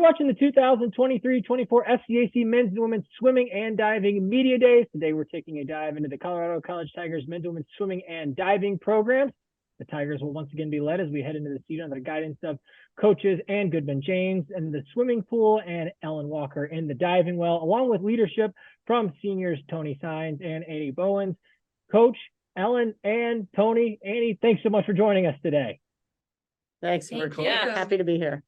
watching the 2023-24 SCAC Men's and Women's Swimming and Diving Media Days. Today, we're taking a dive into the Colorado College Tigers men's and women's swimming and diving programs. The Tigers will once again be led as we head into the season under the guidance of coaches and Goodman James in the swimming pool and Ellen Walker in the diving well, along with leadership from seniors Tony Saenz and Annie Bowens. Coach, Ellen, and Tony, Annie, thanks so much for joining us today. Thanks. We're happy to be here.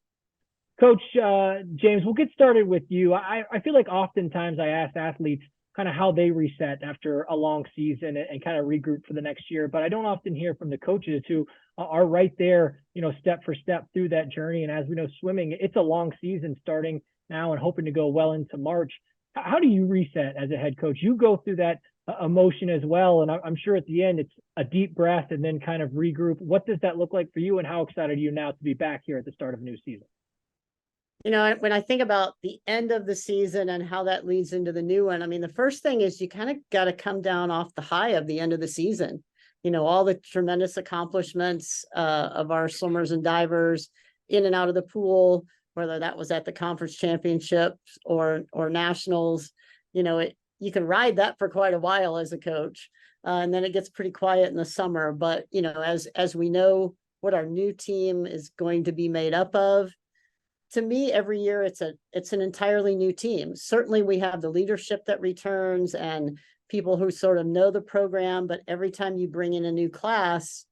Coach James, we'll get started with you. I feel like oftentimes I ask athletes kind of how they reset after a long season and kind of regroup for the next year, but I don't often hear from the coaches who are right there, step for step through that journey. And as we know, swimming, it's a long season starting now and hoping to go well into March. How do you reset as a head coach? You go through that emotion as well, and I'm sure at the end it's a deep breath and then kind of regroup. What does that look like for you, and how excited are you now to be back here at the start of a new season? When I think about the end of the season and how that leads into the new one, the first thing is you kind of got to come down off the high of the end of the season. All the tremendous accomplishments of our swimmers and divers in and out of the pool, whether that was at the conference championships or nationals. You can ride that for quite a while as a coach, and then it gets pretty quiet in the summer. But as we know what our new team is going to be made up of, to me, every year it's an entirely new team. Certainly we have the leadership that returns and people who sort of know the program, but every time you bring in a new class,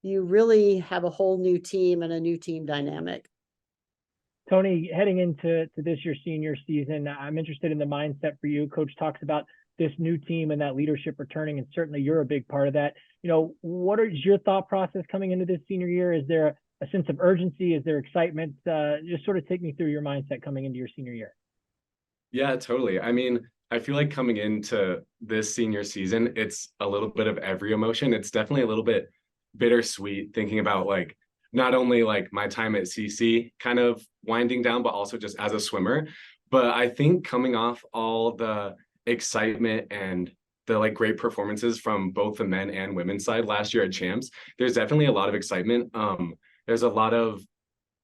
you really have a whole new team and a new team dynamic. Tony, heading into this year's senior season, I'm interested in the mindset for you. Coach talks about this new team and that leadership returning, and certainly you're a big part of that. What is your thought process coming into this senior year? Is there a sense of urgency? Is there excitement? Just sort of take me through your mindset coming into your senior year. Yeah, totally. I feel like coming into this senior season, it's a little bit of every emotion. It's definitely a little bit bittersweet thinking about not only my time at CC kind of winding down, but also just as a swimmer. But I think coming off all the excitement and the great performances from both the men and women's side last year at Champs, there's definitely a lot of excitement. There's a lot of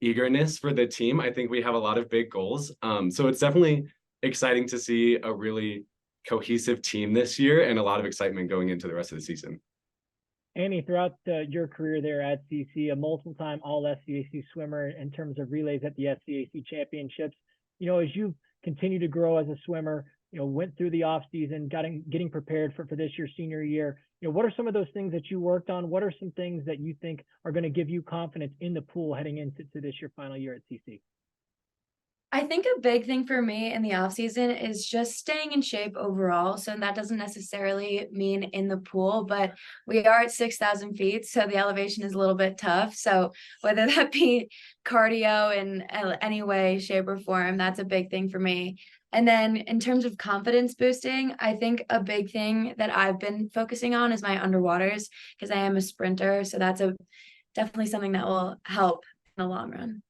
eagerness for the team. I think we have a lot of big goals. So it's definitely exciting to see a really cohesive team this year and a lot of excitement going into the rest of the season. Annie, throughout your career there at CC, a multiple-time All-SCAC swimmer in terms of relays at the SCAC championships, as you continue to grow as a swimmer, went through the off season, getting prepared for this year's senior year, what are some of those things that you worked on? What are some things that you think are going to give you confidence in the pool heading into this your final year at CC? I think a big thing for me in the off season is just staying in shape overall. So that doesn't necessarily mean in the pool, but we are at 6,000 feet. So the elevation is a little bit tough. So whether that be cardio in any way, shape or form, that's a big thing for me. And then in terms of confidence boosting, I think a big thing that I've been focusing on is my underwaters, because I am a sprinter. So that's definitely something that will help in the long run.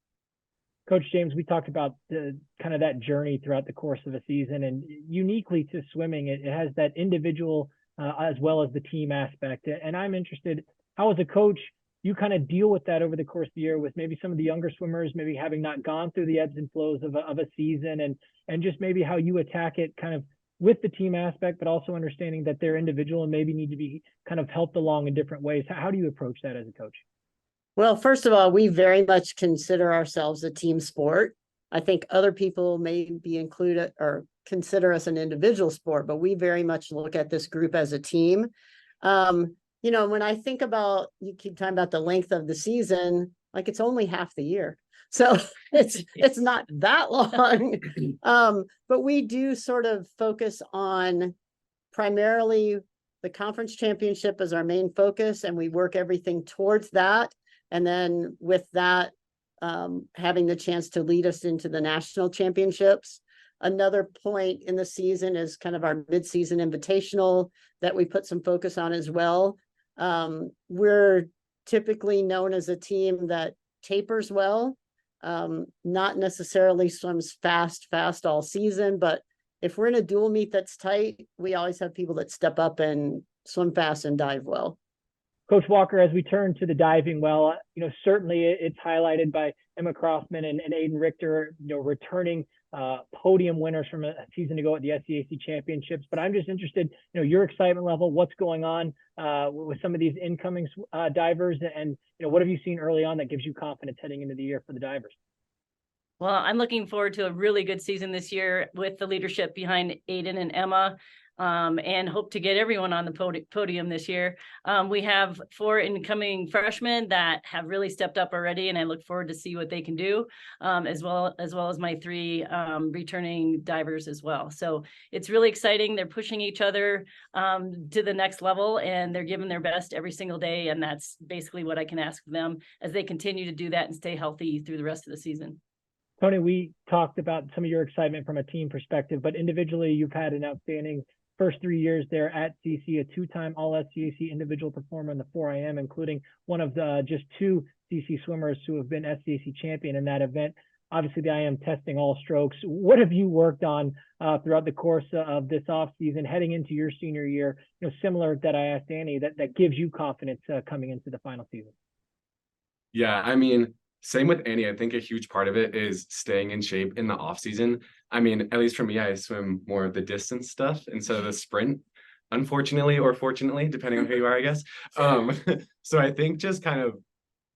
Coach James, we talked about the kind of that journey throughout the course of a season, and uniquely to swimming, it has that individual as well as the team aspect. And I'm interested, how as a coach, you kind of deal with that over the course of the year with maybe some of the younger swimmers, maybe having not gone through the ebbs and flows of a season, and just maybe how you attack it kind of with the team aspect, but also understanding that they're individual and maybe need to be kind of helped along in different ways. How do you approach that as a coach? Well, first of all, we very much consider ourselves a team sport. I think other people may be included or consider us an individual sport, but we very much look at this group as a team. When I think about, you keep talking about the length of the season, it's only half the year. So it's not that long. But we do sort of focus on primarily the conference championship as our main focus, and we work everything towards that. And then with that, having the chance to lead us into the national championships. Another point in the season is kind of our midseason invitational that we put some focus on as well. We're typically known as a team that tapers well, not necessarily swims fast all season, but if we're in a dual meet that's tight, we always have people that step up and swim fast and dive well. Coach Walker, as we turn to the diving well, certainly it's highlighted by Emma Crossman and Aiden Richter, returning podium winners from a season ago at the SCAC championships. But I'm just interested, your excitement level, what's going on with some of these incoming divers, and what have you seen early on that gives you confidence heading into the year for the divers? Well, I'm looking forward to a really good season this year with the leadership behind Aiden and Emma, and hope to get everyone on the podium this year. We have 4 incoming freshmen that have really stepped up already, and I look forward to see what they can do, as well as my 3 returning divers as well. So it's really exciting. They're pushing each other to the next level, and they're giving their best every single day. And that's basically what I can ask of them as they continue to do that and stay healthy through the rest of the season. Tony, we talked about some of your excitement from a team perspective, but individually, you've had an outstanding first 3 years there at CC, a 2-time All-SCAC individual performer in the 4IM, including one of the just 2 CC swimmers who have been SCAC champion in that event. Obviously, the IM testing all strokes. What have you worked on throughout the course of this offseason, heading into your senior year, similar that I asked Annie, that gives you confidence coming into the final season? Yeah, I mean, same with Annie. I think a huge part of it is staying in shape in the off season. I mean, at least for me, I swim more of the distance stuff instead of the sprint, unfortunately or fortunately, depending on who you are, I guess. So I think just kind of,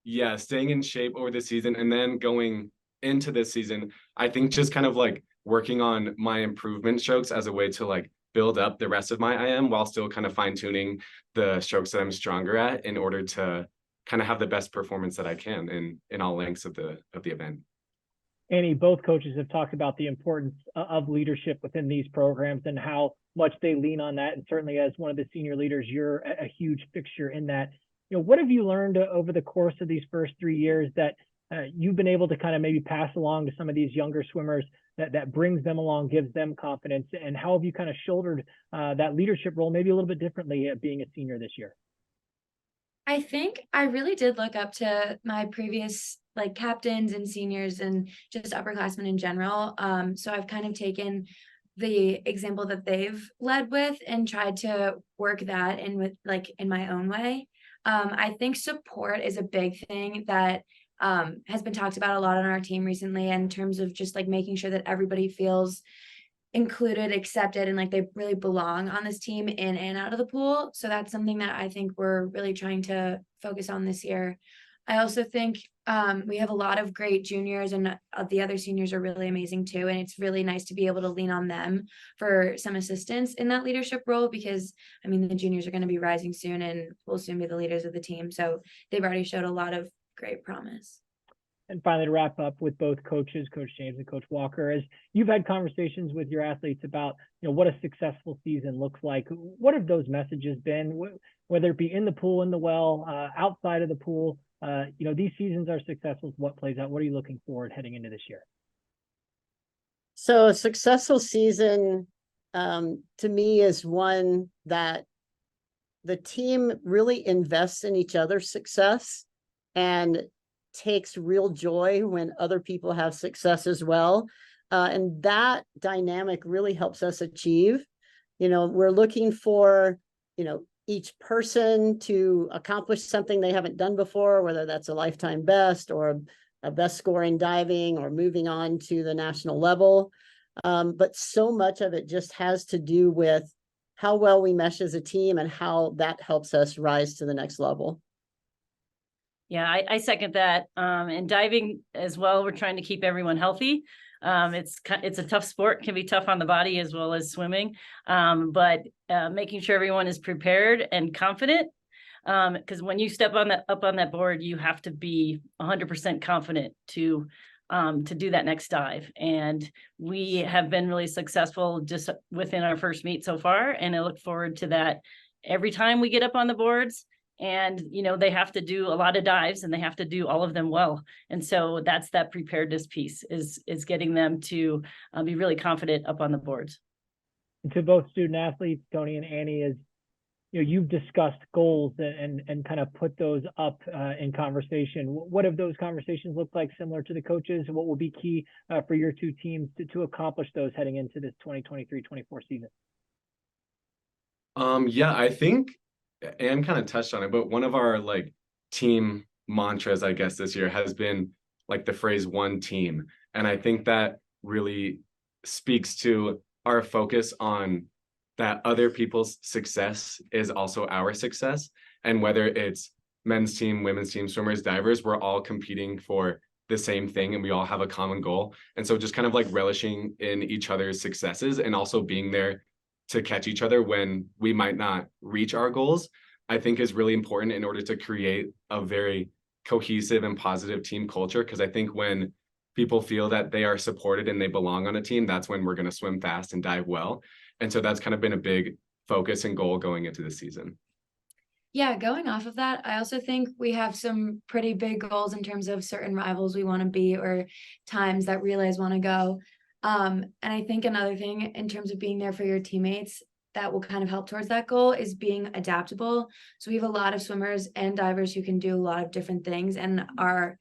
yeah, staying in shape over the season, and then going into this season, I think just kind of like working on my improvement strokes as a way to like build up the rest of my IM while still kind of fine tuning the strokes that I'm stronger at in order to kind of have the best performance that I can in all lengths of the event. Annie, both coaches have talked about the importance of leadership within these programs and how much they lean on that. And certainly as one of the senior leaders, you're a huge fixture in that. What have you learned over the course of these first 3 years that you've been able to kind of maybe pass along to some of these younger swimmers that brings them along, gives them confidence? And how have you kind of shouldered that leadership role maybe a little bit differently being a senior this year? I think I really did look up to my previous captains and seniors and just upperclassmen in general. So I've kind of taken the example that they've led with and tried to work that in with in my own way. I think support is a big thing that has been talked about a lot on our team recently in terms of just making sure that everybody feels included, accepted, and they really belong on this team in and out of the pool. So that's something that I think we're really trying to focus on this year. I also think we have a lot of great juniors, and the other seniors are really amazing too. And it's really nice to be able to lean on them for some assistance in that leadership role, because I mean, the juniors are going to be rising soon and will soon be the leaders of the team. So they've already showed a lot of great promise. And finally, to wrap up with both coaches, Coach James and Coach Walker, as you've had conversations with your athletes about, what a successful season looks like, what have those messages been, whether it be in the pool, in the well, outside of the pool? These seasons are successful. What plays out? What are you looking forward heading into this year? So a successful season to me is one that the team really invests in each other's success and takes real joy when other people have success as well. And that dynamic really helps us achieve. We're looking for, each person to accomplish something they haven't done before, whether that's a lifetime best or a best score in diving or moving on to the national level. But so much of it just has to do with how well we mesh as a team and how that helps us rise to the next level. Yeah, I second that. And diving as well, we're trying to keep everyone healthy. It's a tough sport, can be tough on the body as well as swimming. But making sure everyone is prepared and confident, because when you step up on that board, you have to be 100% confident to do that next dive. And we have been really successful just within our first meet so far, and I look forward to that every time we get up on the boards. And, they have to do a lot of dives and they have to do all of them well. And so that's that preparedness piece is getting them to be really confident up on the boards. And to both student athletes, Tony and Annie, as you've discussed goals and kind of put those up in conversation. What have those conversations looked like similar to the coaches? And what will be key for your two teams to accomplish those heading into this 2023-24 season? Yeah, I think Anne kind of touched on it, but one of our team mantras, I guess, this year has been like the phrase one team. And I think that really speaks to our focus on that other people's success is also our success. And whether it's men's team, women's team, swimmers, divers, we're all competing for the same thing and we all have a common goal. And so just kind of like relishing in each other's successes and also being there to catch each other when we might not reach our goals, I think is really important in order to create a very cohesive and positive team culture. Because I think when people feel that they are supported and they belong on a team, that's when we're going to swim fast and dive well. And so that's kind of been a big focus and goal going into the season. Yeah, going off of that, I also think we have some pretty big goals in terms of certain rivals we want to be or times that relays want to go. And I think another thing in terms of being there for your teammates that will kind of help towards that goal is being adaptable. So we have a lot of swimmers and divers who can do a lot of different things and are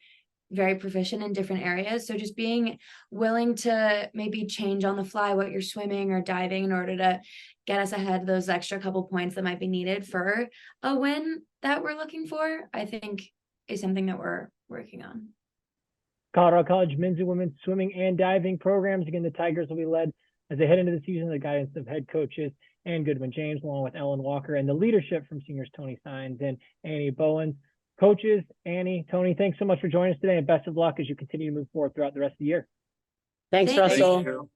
very proficient in different areas. So just being willing to maybe change on the fly what you're swimming or diving in order to get us ahead of those extra couple points that might be needed for a win that we're looking for, I think is something that we're working on. Colorado College men's and women's swimming and diving programs. Again, the Tigers will be led as they head into the season, the guidance of head coaches and Goodman James, along with Ellen Walker, and the leadership from seniors Tony Saenz and Annie Bowens. Coaches, Annie, Tony, thanks so much for joining us today, and best of luck as you continue to move forward throughout the rest of the year. Thanks, Thank Russell. you.